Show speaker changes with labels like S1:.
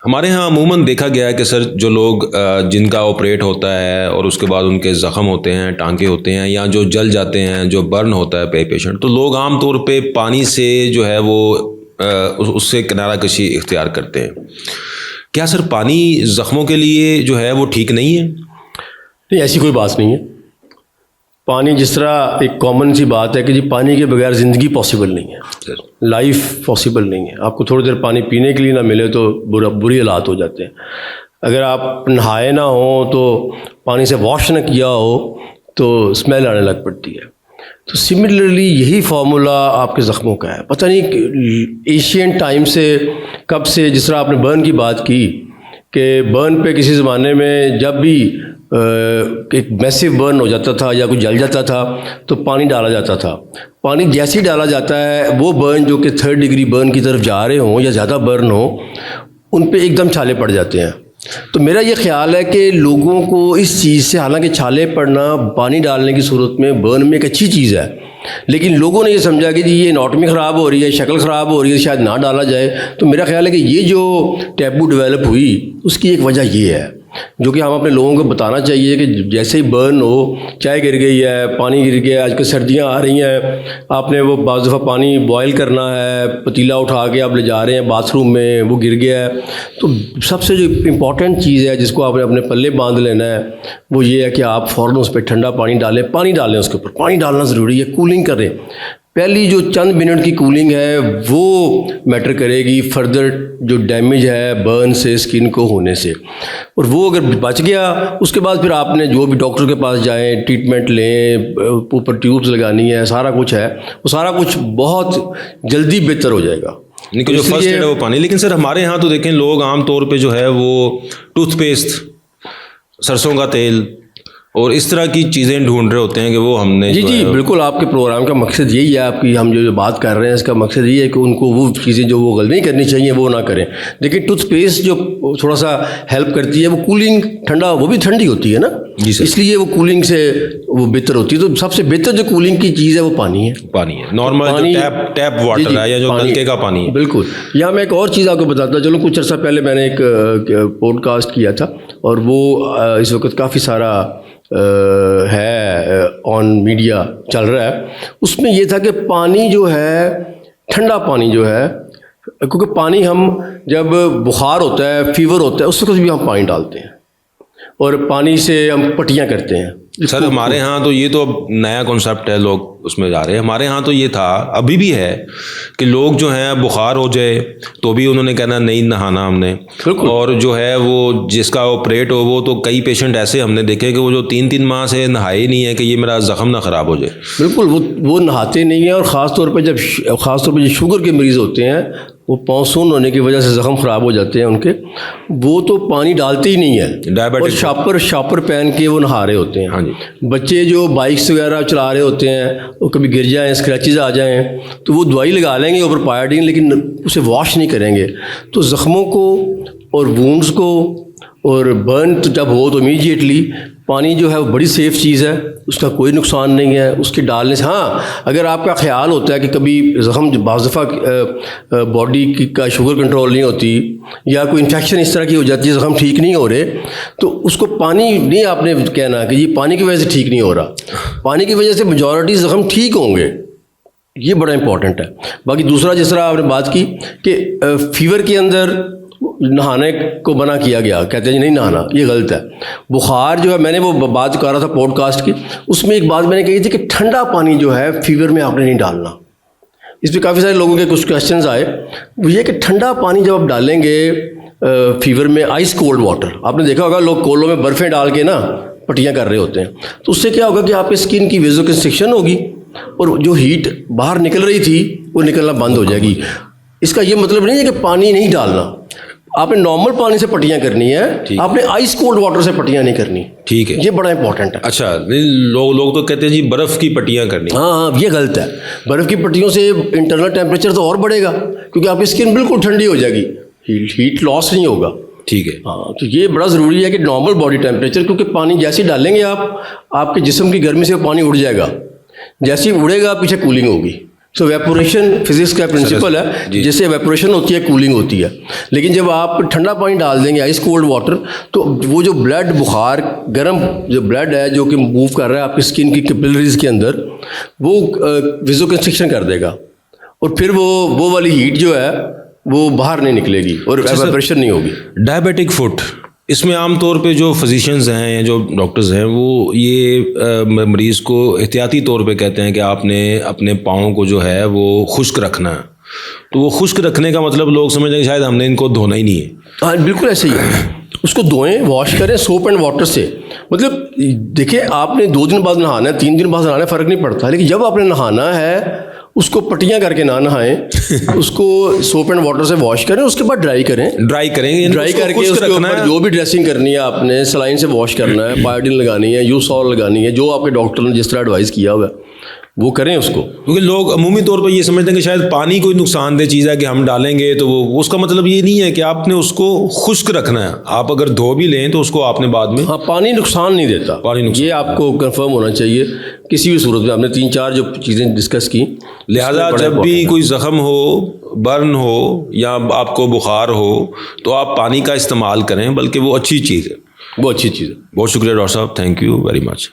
S1: हमारे यहाँ अमूमन देखा गया है कि सर जो लोग जिनका ऑपरेट होता है और उसके बाद उनके ज़ख़म होते हैं, टांके होते हैं, या जो जल जाते हैं, जो बर्न होता है पेशेंट, तो लोग आम तौर पे पानी से जो है वो उससे किनारा कशी इख्तियार करते हैं। क्या सर पानी ज़ख़मों के लिए जो है वो ठीक नहीं है?
S2: नहीं, ऐसी कोई बात नहीं है। पानी जिस तरह एक कॉमन सी बात है कि जी पानी के बगैर ज़िंदगी पॉसिबल नहीं है, लाइफ पॉसिबल नहीं है। आपको थोड़ी देर पानी पीने के लिए ना मिले तो बुरी हालात हो जाते हैं। अगर आप नहाए ना हो तो पानी से वॉश ना किया हो तो स्मेल आने लग पड़ती है। तो सिमिलरली यही फार्मूला आपके ज़ख्मों का है। पता नहीं एशियन टाइम से कब से, जिस तरह आपने बर्न की बात की कि बर्न पे किसी ज़माने में जब भी एक मैसिव बर्न हो जाता था या कुछ जल जाता था तो पानी डाला जाता था। पानी जैसे ही डाला जाता है वो बर्न जो कि 3rd डिग्री बर्न की तरफ जा रहे हों या ज़्यादा बर्न हो, उन पे एकदम छाले पड़ जाते हैं। तो मेरा ये ख्याल है कि लोगों को इस चीज़ से, हालांकि छाले पड़ना पानी डालने की सूरत में बर्न में एक अच्छी चीज़ है, लेकिन लोगों ने ये समझा कि जी ये एनाटॉमी ख़राब हो रही है, शक्ल ख़राब हो रही है, शायद ना डाला जाए। तो मेरा ख्याल है कि ये जो टैबू डेवलप हुई उसकी एक वजह ये है, जो कि हम अपने लोगों को बताना चाहिए कि जैसे ही बर्न हो, चाय गिर गई है, पानी गिर गया, आजकल सर्दियां आ रही हैं, आपने वो बाज़ दफ़ा पानी बॉयल करना है, पतीला उठा के आप ले जा रहे हैं बाथरूम में, वो गिर गया है, तो सबसे जो इम्पॉर्टेंट चीज़ है जिसको आपने अपने पल्ले बांध लेना है वो ये है कि आप फ़ौरन उस पर ठंडा पानी डालें, उसके ऊपर पानी डालना ज़रूरी है, कूलिंग करें। पहली जो चंद मिनट की कूलिंग है वो मैटर करेगी फर्दर जो डैमेज है बर्न से स्किन को होने से। और वो अगर बच गया उसके बाद फिर आपने जो भी डॉक्टर के पास जाएं, ट्रीटमेंट लें, ऊपर ट्यूब्स लगानी है, सारा कुछ है, वो सारा कुछ बहुत जल्दी बेहतर हो जाएगा।
S1: तो जो फर्स्ट एड है वो पानी। लेकिन सर हमारे यहाँ तो देखें लोग आम तौर पे जो है वो टूथपेस्ट, सरसों का तेल और इस तरह की चीज़ें ढूंढ रहे होते हैं कि वो हमने
S2: जी बिल्कुल, आपके प्रोग्राम का मकसद यही है, आपकी हम जो बात कर रहे हैं इसका मकसद ये है कि उनको वो चीज़ें जो वो गलत नहीं करनी चाहिए वो ना करें। लेकिन टूथपेस्ट जो थोड़ा सा हेल्प करती है, वो कूलिंग, ठंडा, वो भी ठंडी होती है ना
S1: जी सर,
S2: इसलिए वो कूलिंग से वो बेहतर होती है। तो सबसे बेहतर जो कूलिंग की चीज़ है वो पानी है,
S1: नॉर्मल टैप वाटर है या जो नलके का पानी है।
S2: बिल्कुल। यहाँ मैं एक और चीज़ आपको बताता, चलो कुछ अर्सा पहले मैंने एक पॉडकास्ट किया था और वो इस वक्त काफ़ी सारा है ऑन मीडिया चल रहा है। उसमें ये था कि पानी जो है, ठंडा पानी जो है, क्योंकि पानी हम जब बुखार होता है, फीवर होता है, उस वक्त भी हम पानी डालते हैं और पानी से हम पट्टियाँ करते हैं।
S1: सर हमारे यहाँ तो ये तो अब नया कॉन्सेप्ट है, लोग उसमें जा रहे हैं। हमारे यहाँ तो ये था, अभी भी है, कि लोग जो हैं बुखार हो जाए तो भी उन्होंने कहना नहीं नहाना हमने। और जो है वो जिसका ऑपरेट हो, वो तो कई पेशेंट ऐसे हमने देखे कि वो जो 3-3 माह से नहाए नहीं है कि ये मेरा ज़ख़म ना ख़राब हो जाए।
S2: बिल्कुल, वो नहाते नहीं हैं। और ख़ास तौर पर जो शुगर के मरीज़ होते हैं, वो पॉन्सून होने की वजह से ज़ख़म ख़राब हो जाते हैं उनके, वो तो पानी डालते ही नहीं है, डायबिटिक और शापर पहन के वो नहा रहे होते हैं।
S1: हाँ जी।
S2: बच्चे जो बाइक्स वगैरह चला रहे होते हैं, वो कभी गिर जाएं, स्क्रैचेस आ जाएं, तो वो दवाई लगा लेंगे ऊपर पायोडीन, लेकिन उसे वॉश नहीं करेंगे। तो ज़ख्मों को और वूंड्स को और बर्न तो जब हो तो इमीडिएटली पानी जो है वो बड़ी सेफ़ चीज़ है, उसका कोई नुकसान नहीं है उसके डालने से। हाँ, अगर आपका ख्याल होता है कि कभी ज़ख़म बाज़ दफ़ा बॉडी का शुगर कंट्रोल नहीं होती या कोई इन्फेक्शन इस तरह की हो जाती है, ज़ख़म ठीक नहीं हो रहे, तो उसको पानी नहीं आपने कहना कि ये पानी की वजह से ठीक नहीं हो रहा। पानी की वजह से मेजॉरिटी ज़ख़म ठीक होंगे, ये बड़ा इंपॉर्टेंट है। बाकी दूसरा, जिस तरह आपने बात की कि फीवर के अंदर नहाने को मना किया गया, कहते हैं नहीं नहाना, ये गलत है। बुखार जो है, मैंने वो बात कर रहा था पॉडकास्ट की, उसमें एक बात मैंने कही थी कि ठंडा पानी जो है फीवर में आपने नहीं डालना। इस पर काफ़ी सारे लोगों के कुछ क्वेश्चंस आए। वो ये कि ठंडा पानी जब आप डालेंगे फीवर में, आइस कोल्ड वाटर, आपने देखा होगा लोग कोलों में बर्फ़ें डाल के ना पट्टियाँ कर रहे होते हैं, तो उससे क्या होगा कि आपकी स्किन की वेज़ोकंस्ट्रिक्शन होगी और जो हीट बाहर निकल रही थी वो निकलना बंद हो जाएगी। इसका ये मतलब नहीं है कि पानी नहीं डालना, आपने नॉर्मल पानी से पट्टियाँ करनी है, आपने आइस कोल्ड वाटर से पट्टियाँ नहीं करनी।
S1: ठीक है, ये
S2: बड़ा इंपॉर्टेंट है।
S1: अच्छा, लोग तो कहते हैं जी बर्फ़ की पट्टियाँ करनी।
S2: हाँ, ये गलत है। बर्फ़ की पट्टियों से इंटरनल टेम्परेचर तो और बढ़ेगा क्योंकि आपकी स्किन बिल्कुल ठंडी हो जाएगी, हीट लॉस नहीं होगा।
S1: ठीक है,
S2: हाँ, तो ये बड़ा ज़रूरी है कि नॉर्मल बॉडी टेम्परेचर, क्योंकि पानी जैसे ही डालेंगे आप, आपके जिस्म की गर्मी से पानी उड़ जाएगा, जैसे ही उड़ेगा पीछे कूलिंग होगी, सो वेपोरेशन फिजिक्स का प्रिंसिपल है, जैसे वेपोरेशन होती है कूलिंग होती है, लेकिन जब आप ठंडा पानी डाल देंगे आइस कोल्ड वाटर तो वो जो ब्लड बुखार गर्म जो ब्लड है जो कि मूव कर रहा है आपकी स्किन की कैपिलरीज के अंदर, वो विज़ोकंस्ट्रिक्शन कर देगा और फिर वो वाली हीट जो है वो बाहर नहीं निकलेगी और वेपोरेशन नहीं होगी।
S1: डायबिटिक फुट, इसमें आमतौर पे जो फिजिशियंस हैं या जो डॉक्टर्स हैं वो ये मरीज़ को एहतियाती तौर पे कहते हैं कि आपने अपने पाँव को जो है वो खुश्क रखना है। तो वो खुश्क रखने का मतलब लोग समझ रहे हैं शायद हमने इनको धोना ही नहीं है।
S2: हाँ बिल्कुल ऐसे ही है, उसको धोएं, वॉश करें सोप एंड वाटर से। मतलब देखिए आपने 2 दिन बाद नहाना है, 3 दिन बाद नहाना है, फ़र्क नहीं पड़ता, लेकिन जब आपने नहाना है उसको पट्टियाँ करके ना नहाएं, उसको सोप एंड वाटर से वॉश करें, उसके बाद ड्राई करें।
S1: ड्राई करेंगे,
S2: ड्राई करके उसके ऊपर जो भी ड्रेसिंग करनी है आपने सलाइन से वॉश करना है, पायोडीन लगानी है, यूसॉल लगानी है, जो आपके डॉक्टर ने जिस तरह एडवाइस किया हुआ है वो करें उसको।
S1: क्योंकि लोग अमूमी तौर पर ये समझते हैं कि शायद पानी कोई नुकसानदेह चीज़ है कि हम डालेंगे तो वो, उसका मतलब ये नहीं है कि आपने उसको खुश्क रखना है। आप अगर धो भी लें तो उसको आपने बाद में,
S2: हाँ पानी नुकसान नहीं देता,
S1: पानी नुकसान,
S2: ये आपको कंफर्म होना चाहिए किसी भी सूरत में। आपने 3-4 जो चीज़ें डिस्कस की,
S1: लिहाजा जब भी कोई ज़ख़म हो, बर्न हो या आपको बुखार हो तो आप पानी का इस्तेमाल करें, बल्कि वो अच्छी चीज़ है,
S2: वो अच्छी चीज़ है।
S1: बहुत शुक्रिया डॉक्टर साहब, थैंक यू वेरी मच।